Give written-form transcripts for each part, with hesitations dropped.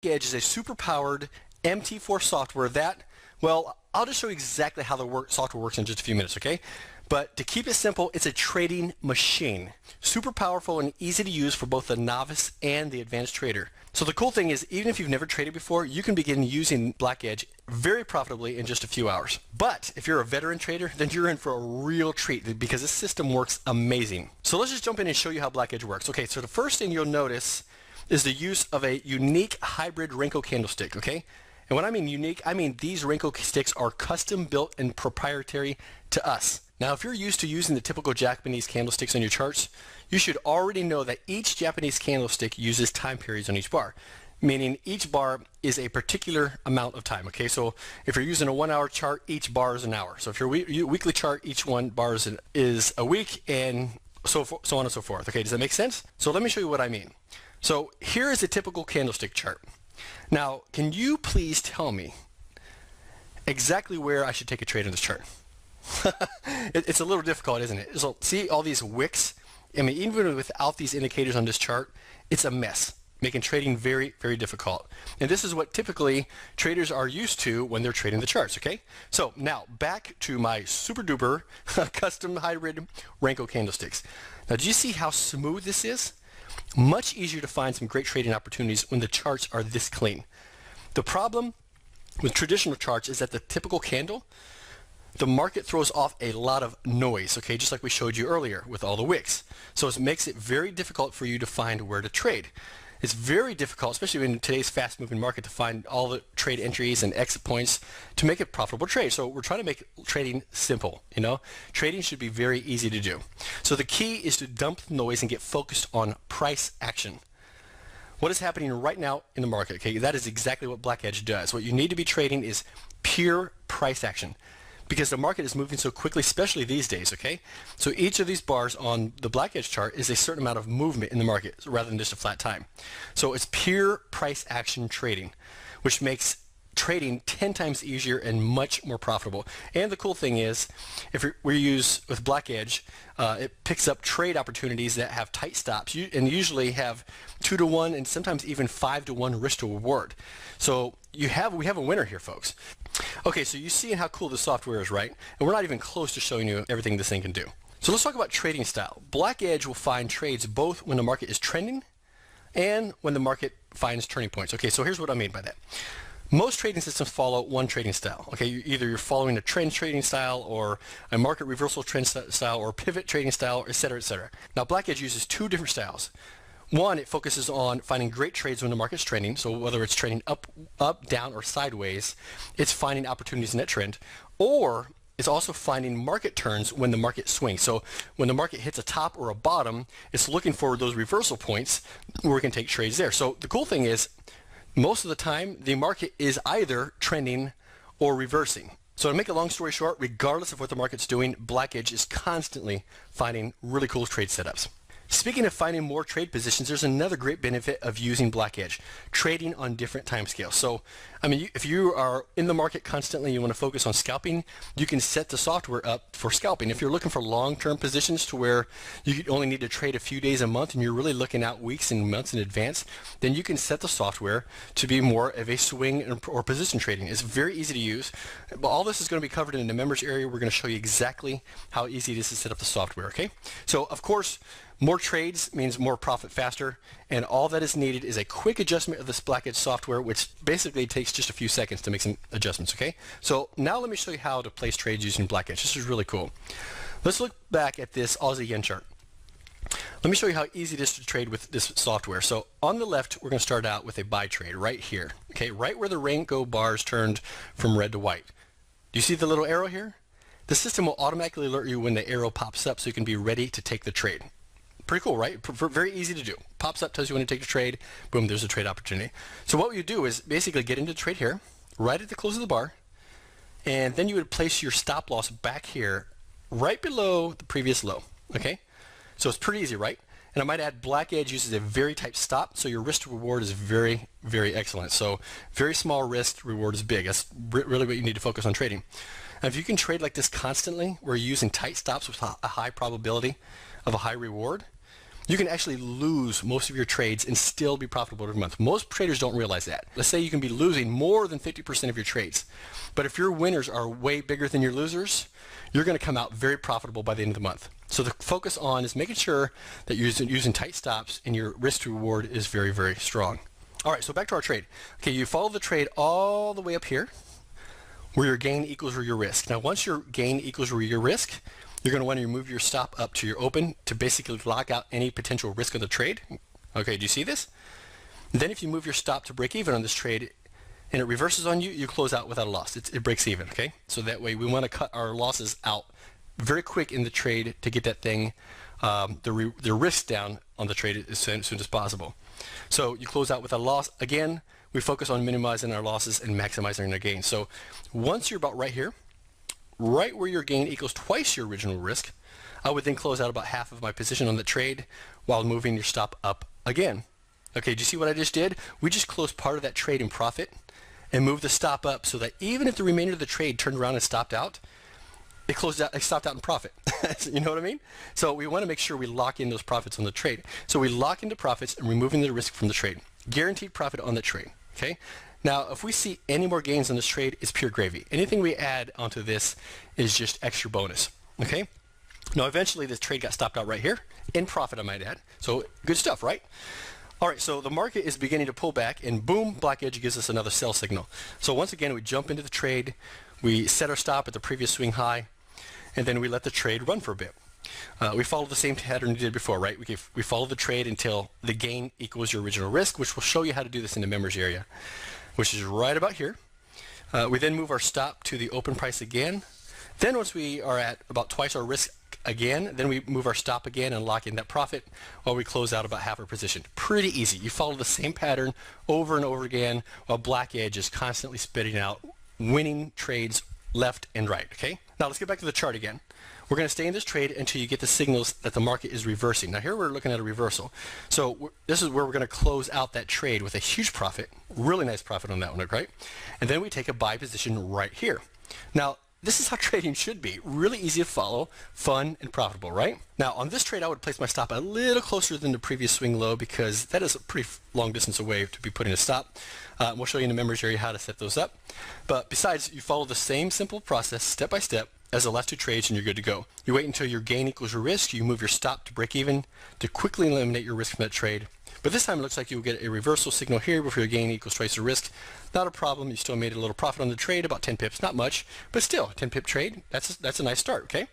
BlackEdge is a super-powered MT4 software that, well, I'll just show you exactly how the software works in just a few minutes, okay? But to keep it simple, it's a trading machine. Super powerful and easy to use for both the novice and the advanced trader. So the cool thing is, even if you've never traded before, you can begin using BlackEdge very profitably in just a few hours. But if you're a veteran trader, then you're in for a real treat because this system works amazing. So let's just jump in and show you how BlackEdge works. Okay, so the first thing you'll notice is the use of a unique hybrid Renko candlestick, okay? And when I mean unique, I mean these Renko sticks are custom built and proprietary to us. Now, if you're used to using the typical Japanese candlesticks on your charts, you should already know that each Japanese candlestick uses time periods on each bar, meaning each bar is a particular amount of time, okay? So if you're using a 1 hour chart, each bar is an hour. So if you're weekly chart, each one bar is a week, and so on and so forth. Okay, does that make sense? So let me show you what I mean. So here is a typical candlestick chart. Now, can you please tell me exactly where I should take a trade in this chart? It's a little difficult, isn't it? So see all these wicks? I mean, even without these indicators on this chart, it's a mess, making trading very, very difficult. And this is what typically traders are used to when they're trading the charts, okay? So now back to my super duper custom hybrid Renko candlesticks. Now, do you see how smooth this is? Much easier to find some great trading opportunities when the charts are this clean. The problem with traditional charts is that the typical candle, the market throws off a lot of noise, okay, just like we showed you earlier with all the wicks. So it makes it very difficult for you to find where to trade. It's very difficult, especially in today's fast-moving market, to find all the trade entries and exit points to make a profitable trade. So we're trying to make trading simple, you know? Trading should be very easy to do. So the key is to dump the noise and get focused on price action. What is happening right now in the market, okay? That is exactly what BlackEdge does. What you need to be trading is pure price action, because the market is moving so quickly, especially these days, okay? So each of these bars on the BlackEdge chart is a certain amount of movement in the market rather than just a flat time. So it's pure price action trading, which makes trading 10 times easier and much more profitable. And the cool thing is, if we use with BlackEdge, it picks up trade opportunities that have tight stops and usually have 2 to 1 and sometimes even 5 to 1 risk to reward. So we have a winner here, folks. Okay, so you see how cool the software is, right? And we're not even close to showing you everything this thing can do. So let's talk about trading style. BlackEdge will find trades both when the market is trending and when the market finds turning points. Okay, so here's what I mean by that. Most trading systems follow one trading style. Okay, either you're following a trend trading style or a market reversal trend style or pivot trading style, etc., etc. Now, BlackEdge uses 2 different styles. One, it focuses on finding great trades when the market's trending. So whether it's trading up, down, or sideways, it's finding opportunities in that trend. Or it's also finding market turns when the market swings. So when the market hits a top or a bottom, it's looking for those reversal points where we can take trades there. So the cool thing is, most of the time, the market is either trending or reversing. So to make a long story short, regardless of what the market's doing, BlackEdge is constantly finding really cool trade setups. Speaking of finding more trade positions, there's another great benefit of using BlackEdge, trading on different timescales. So, I mean, if you are in the market constantly, you want to focus on scalping, you can set the software up for scalping. If you're looking for long-term positions to where you only need to trade a few days a month and you're really looking out weeks and months in advance, then you can set the software to be more of a swing or position trading. It's very easy to use. But all this is going to be covered in the members area. We're going to show you exactly how easy it is to set up the software, okay? So, of course, more trades means more profit faster, and all that is needed is a quick adjustment of this BlackEdge software, which basically takes just a few seconds to make some adjustments, okay? So now let me show you how to place trades using BlackEdge. This is really cool. Let's look back at this Aussie yen chart. Let me show you how easy it is to trade with this software. So on the left, we're going to start out with a buy trade right here, okay? Right where the Renko bars turned from red to white. Do you see the little arrow here? The system will automatically alert you when the arrow pops up so you can be ready to take the trade. Pretty cool, right? Very easy to do. Pops up, tells you when to take the trade. Boom, there's a trade opportunity. So what you do is basically get into the trade here, right at the close of the bar, and then you would place your stop loss back here, right below the previous low, okay? So it's pretty easy, right? And I might add, BlackEdge uses a very tight stop, so your risk to reward is very, very excellent. So very small risk, reward is big. That's really what you need to focus on trading. And if you can trade like this constantly, where you're using tight stops with a high probability of a high reward, You can actually lose most of your trades and still be profitable every month. Most traders don't realize that. Let's say you can be losing more than 50% of your trades. But if your winners are way bigger than your losers, you're going to come out very profitable by the end of the month. So the focus on is making sure that you're using tight stops and your risk to reward is very, very strong. All right, so back to our trade. Okay, you follow the trade all the way up here where your gain equals your risk. Now, once your gain equals your risk, you're going to want to move your stop up to your open to basically lock out any potential risk of the trade. Okay, do you see this? Then if you move your stop to break even on this trade and it reverses on you, you close out without a loss. It breaks even, okay? So that way we want to cut our losses out very quick in the trade to get that thing, the risk down on the trade as soon as possible. So you close out without a loss. Again, we focus on minimizing our losses and maximizing our gains. So once you're about right here, right where your gain equals twice your original risk, I would then close out about half of my position on the trade while moving your stop up again. Okay, do you see what I just did? We just closed part of that trade in profit and moved the stop up so that even if the remainder of the trade turned around and stopped out, it stopped out in profit. You know what I mean? So we want to make sure we lock in those profits on the trade. So we lock into profits and removing the risk from the trade. Guaranteed profit on the trade. Okay? Now, if we see any more gains on this trade, it's pure gravy. Anything we add onto this is just extra bonus. Okay? Now, eventually, this trade got stopped out right here, in profit, I might add. So, good stuff, right? All right, so the market is beginning to pull back, and boom, BlackEdge gives us another sell signal. So once again, we jump into the trade, we set our stop at the previous swing high, and then we let the trade run for a bit. We follow the same pattern we did before, right? We follow the trade until the gain equals your original risk, which will show you how to do this in the members area, which is right about here. We then move our stop to the open price again. Then once we are at about twice our risk again, then we move our stop again and lock in that profit while we close out about half our position. Pretty easy. You follow the same pattern over and over again while BlackEdge is constantly spitting out winning trades left and right, okay? Now let's get back to the chart again. We're going to stay in this trade until you get the signals that the market is reversing. Now here we're looking at a reversal. So this is where we're going to close out that trade with a huge profit, really nice profit on that one, right? And then we take a buy position right here. Now this is how trading should be. Really easy to follow, fun, and profitable, right? Now on this trade I would place my stop a little closer than the previous swing low because that is a pretty long distance away to be putting a stop. We'll show you in the members area how to set those up. But besides, you follow the same simple process step by step as the last two trades and you're good to go. You wait until your gain equals your risk, you move your stop to break even to quickly eliminate your risk from that trade. But this time it looks like you'll get a reversal signal here before your gain equals twice the risk. Not a problem, you still made a little profit on the trade, about 10 pips, not much, but still, 10 pip trade, that's a nice start, okay?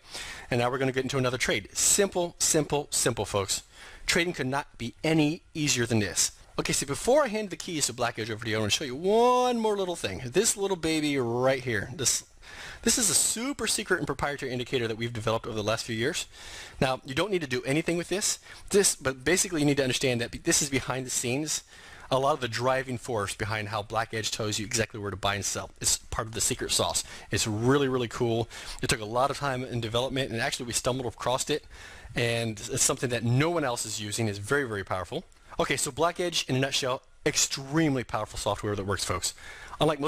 And now we're going to get into another trade. Simple, simple, simple, folks. Trading could not be any easier than this. Okay, so before I hand the keys to BlackEdge over to you, I want to show you one more little thing. This little baby right here. This is a super secret and proprietary indicator that we've developed over the last few years. Now, you don't need to do anything with this, but basically you need to understand that this is behind the scenes, a lot of the driving force behind how BlackEdge tells you exactly where to buy and sell. It's part of the secret sauce. It's really, really cool. It took a lot of time in development, and actually we stumbled across it, and it's something that no one else is using. It's very, very powerful. Okay, so BlackEdge, in a nutshell, extremely powerful software that works, folks. Unlike most